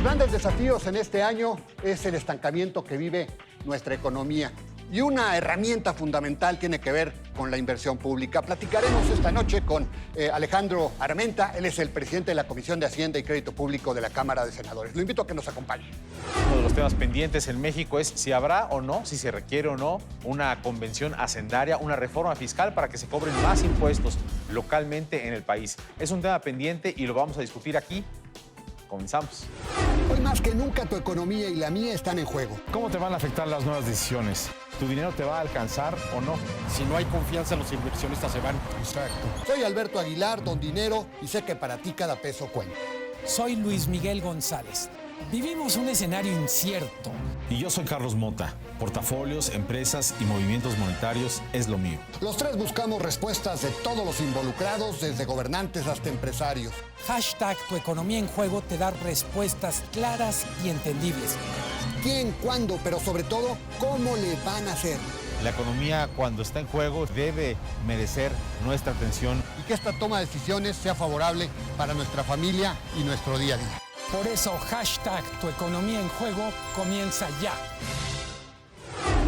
los grandes desafíos en este año es el estancamiento que vive nuestra economía. Y una herramienta fundamental tiene que ver con la inversión pública. Platicaremos esta noche con Alejandro Armenta. Él es el presidente de la Comisión de Hacienda y Crédito Público de la Cámara de Senadores. Lo invito a que nos acompañe. Uno de los temas pendientes en México es si habrá o no, si se requiere o no, una convención hacendaria, una reforma fiscal para que se cobren más impuestos localmente en el país. Es un tema pendiente y lo vamos a discutir aquí. Comenzamos. Hoy más que nunca tu economía y la mía están en juego. ¿Cómo te van a afectar las nuevas decisiones? ¿Tu dinero te va a alcanzar o no? Si no hay confianza, los inversionistas se van. Exacto. Soy Alberto Aguilar, don Dinero, y sé que para ti cada peso cuenta. Soy Luis Miguel González. Vivimos un escenario incierto. Y yo soy Carlos Mota. Portafolios, empresas y movimientos monetarios es lo mío. Los tres buscamos respuestas de todos los involucrados, desde gobernantes hasta empresarios. Hashtag Tu Economía en Juego te da respuestas claras y entendibles. ¿Quién, cuándo, pero sobre todo, cómo le van a hacer? La economía, cuando está en juego, debe merecer nuestra atención. Y que esta toma de decisiones sea favorable para nuestra familia y nuestro día a día. Por eso, hashtag Tu Economía en Juego comienza ya.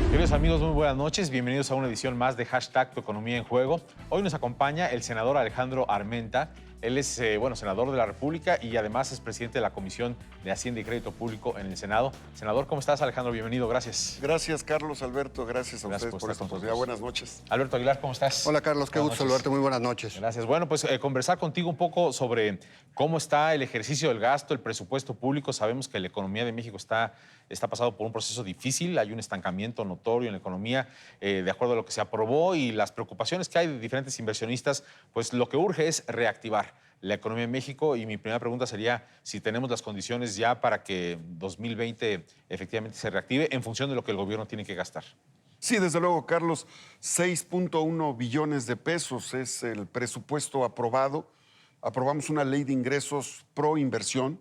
Queridos amigos, muy buenas noches. Bienvenidos a una edición más de Hashtag Tu Economía en Juego. Hoy nos acompaña el senador Alejandro Armenta. Él es, senador de la República y además es presidente de la Comisión de Hacienda y Crédito Público en el Senado. Senador, ¿cómo estás, Alejandro? Bienvenido, gracias. Gracias, Carlos, Alberto. Gracias a ustedes por esta oportunidad. Buenas noches. Alberto Aguilar, ¿cómo estás? Hola, Carlos. Qué gusto saludarte. Muy buenas noches. Gracias. Bueno, pues conversar contigo un poco sobre cómo está el ejercicio del gasto, el presupuesto público. Sabemos que la economía de México está pasando por un proceso difícil. Hay un estancamiento notorio en la economía, de acuerdo a lo que se aprobó y las preocupaciones que hay de diferentes inversionistas. Pues lo que urge es reactivar la economía en México, y mi primera pregunta sería si tenemos las condiciones ya para que 2020 efectivamente se reactive en función de lo que el gobierno tiene que gastar. Sí, desde luego, Carlos, 6.1 billones de pesos es el presupuesto aprobado. Aprobamos una ley de ingresos pro inversión.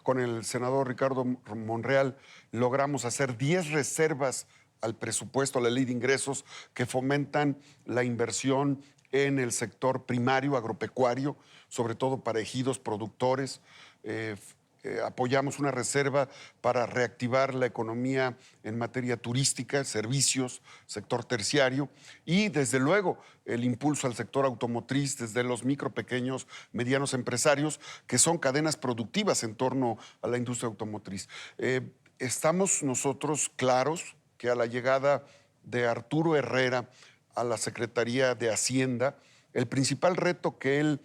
Con el senador Ricardo Monreal logramos hacer 10 reservas al presupuesto, a la ley de ingresos, que fomentan la inversión en el sector primario, agropecuario, sobre todo para ejidos productores. Apoyamos una reserva para reactivar la economía en materia turística, servicios, sector terciario y, desde luego, el impulso al sector automotriz desde los micro, pequeños, medianos empresarios, que son cadenas productivas en torno a la industria automotriz. Estamos nosotros claros que a la llegada de Arturo Herrera a la Secretaría de Hacienda, el principal reto que él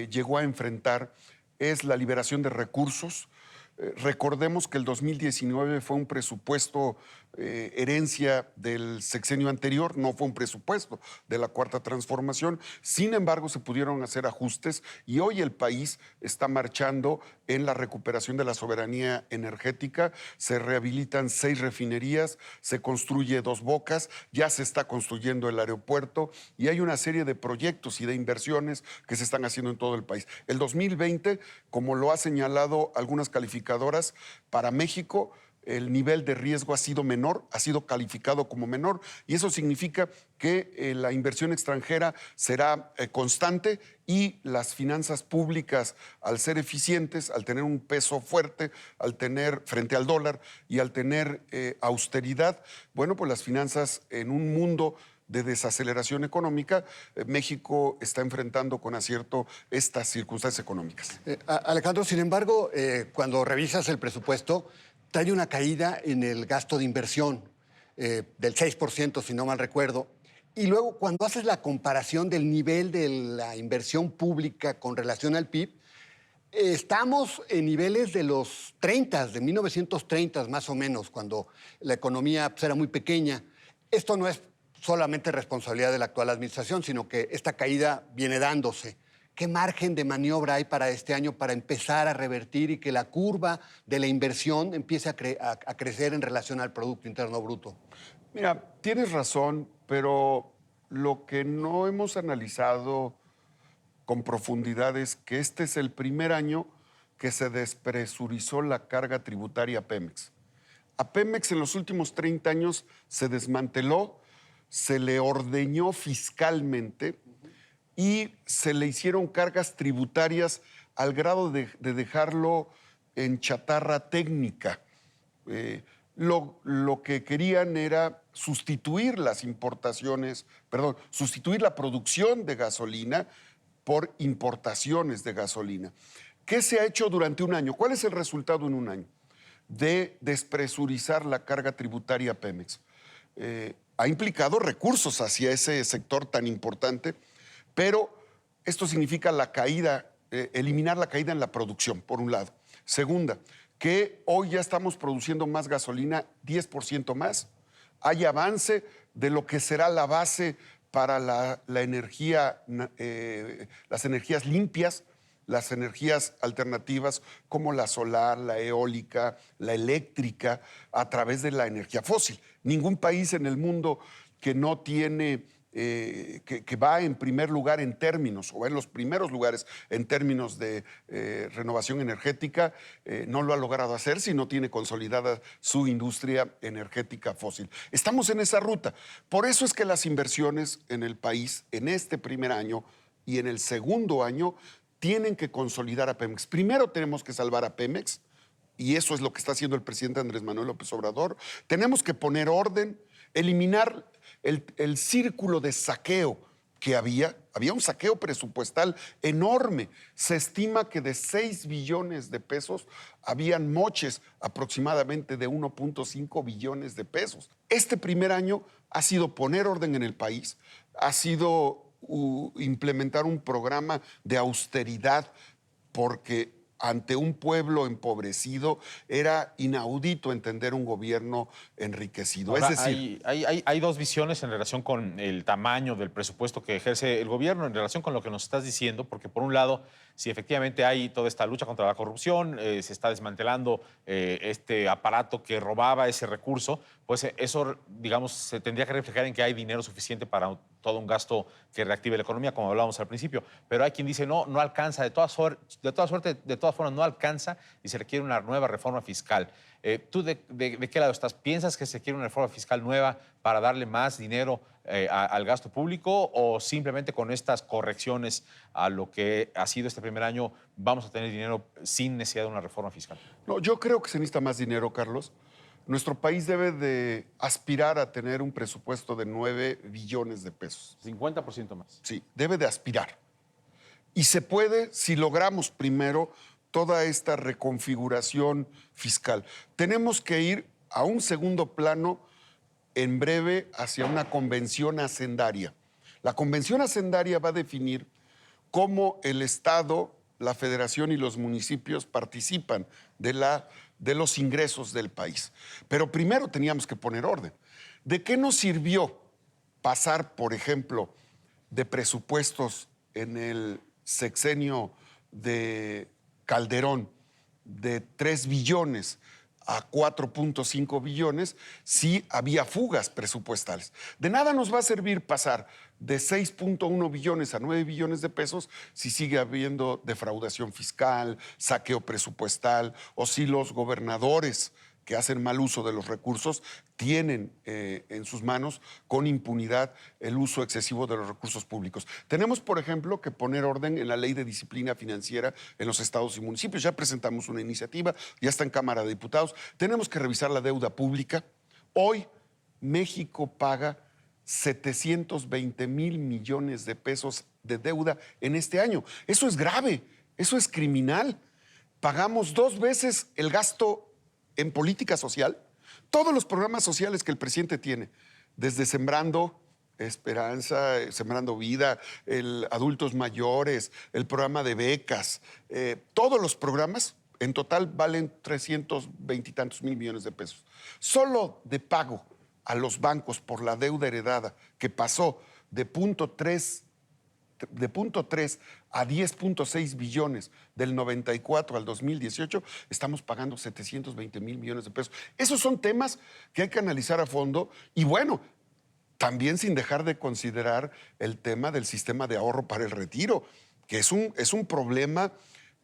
llegó a enfrentar es la liberación de recursos. Recordemos que el 2019 fue un presupuesto herencia del sexenio anterior, no fue un presupuesto de la Cuarta Transformación. Sin embargo, se pudieron hacer ajustes y hoy el país está marchando en la recuperación de la soberanía energética. Se rehabilitan 6 refinerías, se construye 2 bocas, ya se está construyendo el aeropuerto y hay una serie de proyectos y de inversiones que se están haciendo en todo el país. El 2020, como lo ha señalado algunas calificadoras, para México el nivel de riesgo ha sido menor, ha sido calificado como menor, y eso significa que la inversión extranjera será constante y las finanzas públicas, al ser eficientes, al tener un peso fuerte, al tener frente al dólar y al tener austeridad, bueno, pues las finanzas en un mundo de desaceleración económica, México está enfrentando con acierto estas circunstancias económicas. Alejandro, sin embargo, cuando revisas el presupuesto, trae una caída en el gasto de inversión del 6%, si no mal recuerdo. Y luego, cuando haces la comparación del nivel de la inversión pública con relación al PIB, estamos en niveles de los 30, de 1930 más o menos, cuando la economía era muy pequeña. Esto no es solamente responsabilidad de la actual administración, sino que esta caída viene dándose. ¿Qué margen de maniobra hay para este año para empezar a revertir y que la curva de la inversión empiece a crecer en relación al Producto Interno Bruto? Mira, tienes razón, pero lo que no hemos analizado con profundidad es que este es el primer año que se despresurizó la carga tributaria a Pemex. A Pemex en los últimos 30 años se desmanteló, se le ordeñó fiscalmente y se le hicieron cargas tributarias al grado de dejarlo en chatarra técnica. Lo que querían era sustituir las importaciones, perdón, sustituir la producción de gasolina por importaciones de gasolina. ¿Qué se ha hecho durante un año? ¿Cuál es el resultado en un año? De despresurizar la carga tributaria a Pemex. Ha implicado recursos hacia ese sector tan importante, pero esto significa la caída, eliminar la caída en la producción, por un lado. Segunda, que hoy ya estamos produciendo más gasolina, 10% más. Hay avance de lo que será la base para la energía, las energías limpias, las energías alternativas como la solar, la eólica, la eléctrica, a través de la energía fósil. Ningún país en el mundo que no tiene, que va en primer lugar en términos, o en los primeros lugares en términos de renovación energética, no lo ha logrado hacer si no tiene consolidada su industria energética fósil. Estamos en esa ruta. Por eso es que las inversiones en el país en este primer año y en el segundo año tienen que consolidar a Pemex. Primero tenemos que salvar a Pemex, y eso es lo que está haciendo el presidente Andrés Manuel López Obrador. Tenemos que poner orden, eliminar el círculo de saqueo que había un saqueo presupuestal enorme. Se estima que de 6 billones de pesos habían moches aproximadamente de 1.5 billones de pesos. Este primer año ha sido poner orden en el país, ha sido implementar un programa de austeridad, porque ante un pueblo empobrecido era inaudito entender un gobierno enriquecido. Ahora, es decir, hay dos visiones en relación con el tamaño del presupuesto que ejerce el gobierno, en relación con lo que nos estás diciendo, porque por un lado, si efectivamente hay toda esta lucha contra la corrupción, se está desmantelando este aparato que robaba ese recurso, pues eso, digamos, se tendría que reflejar en que hay dinero suficiente para todo un gasto que reactive la economía, como hablábamos al principio. Pero hay quien dice, no alcanza, de todas formas no alcanza y se requiere una nueva reforma fiscal. ¿Tú de qué lado estás? ¿Piensas que se quiere una reforma fiscal nueva para darle más dinero al gasto público, o simplemente con estas correcciones a lo que ha sido este primer año vamos a tener dinero sin necesidad de una reforma fiscal? no, yo creo que se necesita más dinero, Carlos. Nuestro país debe de aspirar a tener un presupuesto de 9 billones de pesos. 50% más. Sí, debe de aspirar. Y se puede si logramos primero toda esta reconfiguración fiscal. Tenemos que ir a un segundo plano en breve hacia una convención hacendaria. La convención hacendaria va a definir cómo el Estado, la Federación y los municipios participan de los ingresos del país. Pero primero teníamos que poner orden. ¿De qué nos sirvió pasar, por ejemplo, de presupuestos en el sexenio de Calderón de 3 billones a 4.5 billones si había fugas presupuestales? De nada nos va a servir pasar de 6.1 billones a 9 billones de pesos si sigue habiendo defraudación fiscal, saqueo presupuestal, o si los gobernadores que hacen mal uso de los recursos tienen en sus manos con impunidad el uso excesivo de los recursos públicos. Tenemos, por ejemplo, que poner orden en la ley de disciplina financiera en los estados y municipios. Ya presentamos una iniciativa, ya está en Cámara de Diputados. Tenemos que revisar la deuda pública. Hoy México paga 720 mil millones de pesos de deuda en este año. Eso es grave, eso es criminal. Pagamos 2 veces el gasto en política social. Todos los programas sociales que el presidente tiene, desde Sembrando Esperanza, Sembrando Vida, el Adultos Mayores, el programa de becas, todos los programas en total valen 320 y tantos mil millones de pesos. Solo de pago a los bancos por la deuda heredada, que pasó de punto 3 a 10.6 billones del 94 al 2018, estamos pagando 720 mil millones de pesos. Esos son temas que hay que analizar a fondo, y bueno, también sin dejar de considerar el tema del sistema de ahorro para el retiro, que es un problema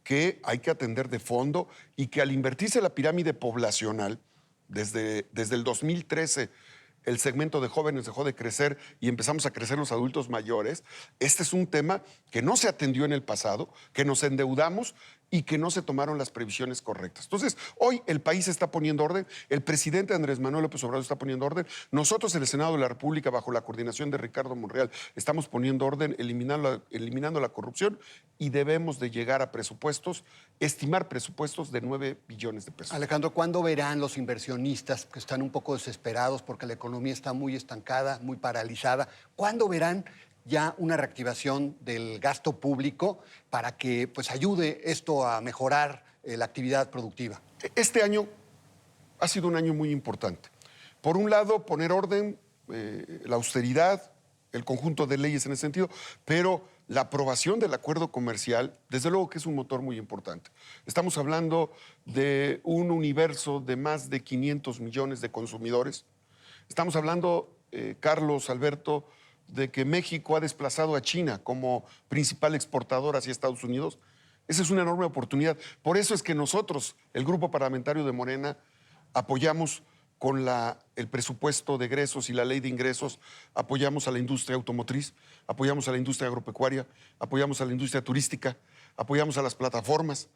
que hay que atender de fondo, y que al invertirse la pirámide poblacional, desde el 2013, el segmento de jóvenes dejó de crecer y empezamos a crecer los adultos mayores. Este es un tema que no se atendió en el pasado, que nos endeudamos y que no se tomaron las previsiones correctas. Entonces, hoy el país está poniendo orden, el presidente Andrés Manuel López Obrador está poniendo orden, nosotros en el Senado de la República, bajo la coordinación de Ricardo Monreal, estamos poniendo orden, eliminando la corrupción, y debemos de llegar a presupuestos, estimar presupuestos de 9 billones de pesos. Alejandro, ¿cuándo verán los inversionistas que están un poco desesperados porque la economía está muy estancada, muy paralizada? ¿Cuándo verán ya una reactivación del gasto público para que pues, ayude esto a mejorar la actividad productiva? Este año ha sido un año muy importante. Por un lado, poner orden, la austeridad, el conjunto de leyes en ese sentido, pero la aprobación del acuerdo comercial, desde luego que es un motor muy importante. Estamos hablando de un universo de más de 500 millones de consumidores. Estamos hablando, Carlos, Alberto, de que México ha desplazado a China como principal exportador hacia Estados Unidos. Esa es una enorme oportunidad. Por eso es que nosotros, el Grupo Parlamentario de Morena, apoyamos con el presupuesto de egresos y la ley de ingresos, apoyamos a la industria automotriz, apoyamos a la industria agropecuaria, apoyamos a la industria turística, apoyamos a las plataformas,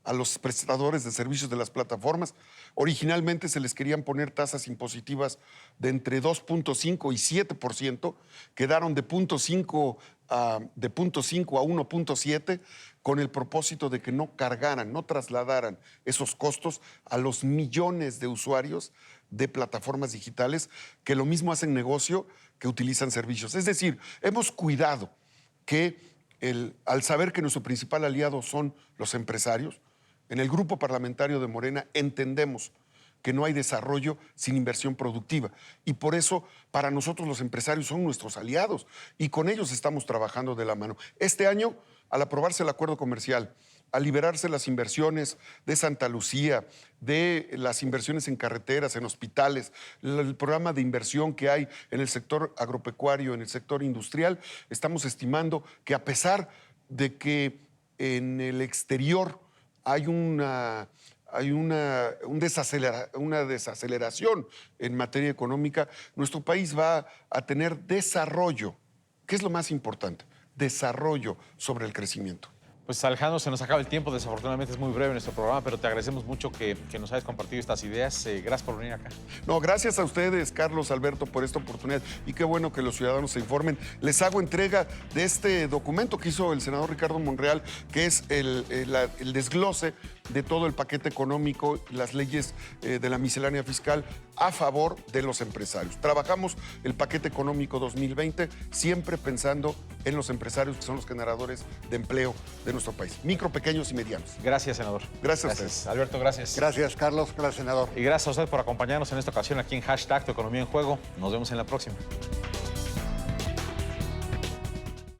a los prestadores de servicios de las plataformas. Originalmente se les querían poner tasas impositivas de entre 2.5 y 7%, quedaron de 0.5 a 1.7 con el propósito de que no cargaran, no trasladaran esos costos a los millones de usuarios de plataformas digitales que lo mismo hacen negocio que utilizan servicios. Es decir, hemos cuidado que al saber que nuestro principal aliado son los empresarios, en el Grupo Parlamentario de Morena entendemos que no hay desarrollo sin inversión productiva. Y por eso, para nosotros los empresarios son nuestros aliados y con ellos estamos trabajando de la mano. Este año, al aprobarse el acuerdo comercial, al liberarse las inversiones de Santa Lucía, de las inversiones en carreteras, en hospitales, el programa de inversión que hay en el sector agropecuario, en el sector industrial, estamos estimando que a pesar de que en el exterior hay una desaceleración en materia económica, nuestro país va a tener desarrollo, que es lo más importante, desarrollo sobre el crecimiento. Pues Alejandro, se nos acaba el tiempo, desafortunadamente es muy breve nuestro programa, pero te agradecemos mucho que nos hayas compartido estas ideas. Gracias por venir acá. No, gracias a ustedes, Carlos, Alberto, por esta oportunidad y qué bueno que los ciudadanos se informen. Les hago entrega de este documento que hizo el senador Ricardo Monreal, que es el desglose de todo el paquete económico, las leyes de la miscelánea fiscal a favor de los empresarios. Trabajamos el paquete económico 2020 siempre pensando en los empresarios que son los generadores de empleo de nuestro país, micro, pequeños y medianos. Gracias, senador. Gracias a ustedes. Alberto, gracias. Gracias, Carlos. Gracias, senador. Y gracias a usted por acompañarnos en esta ocasión aquí en #Tu Economía en Juego. Nos vemos en la próxima.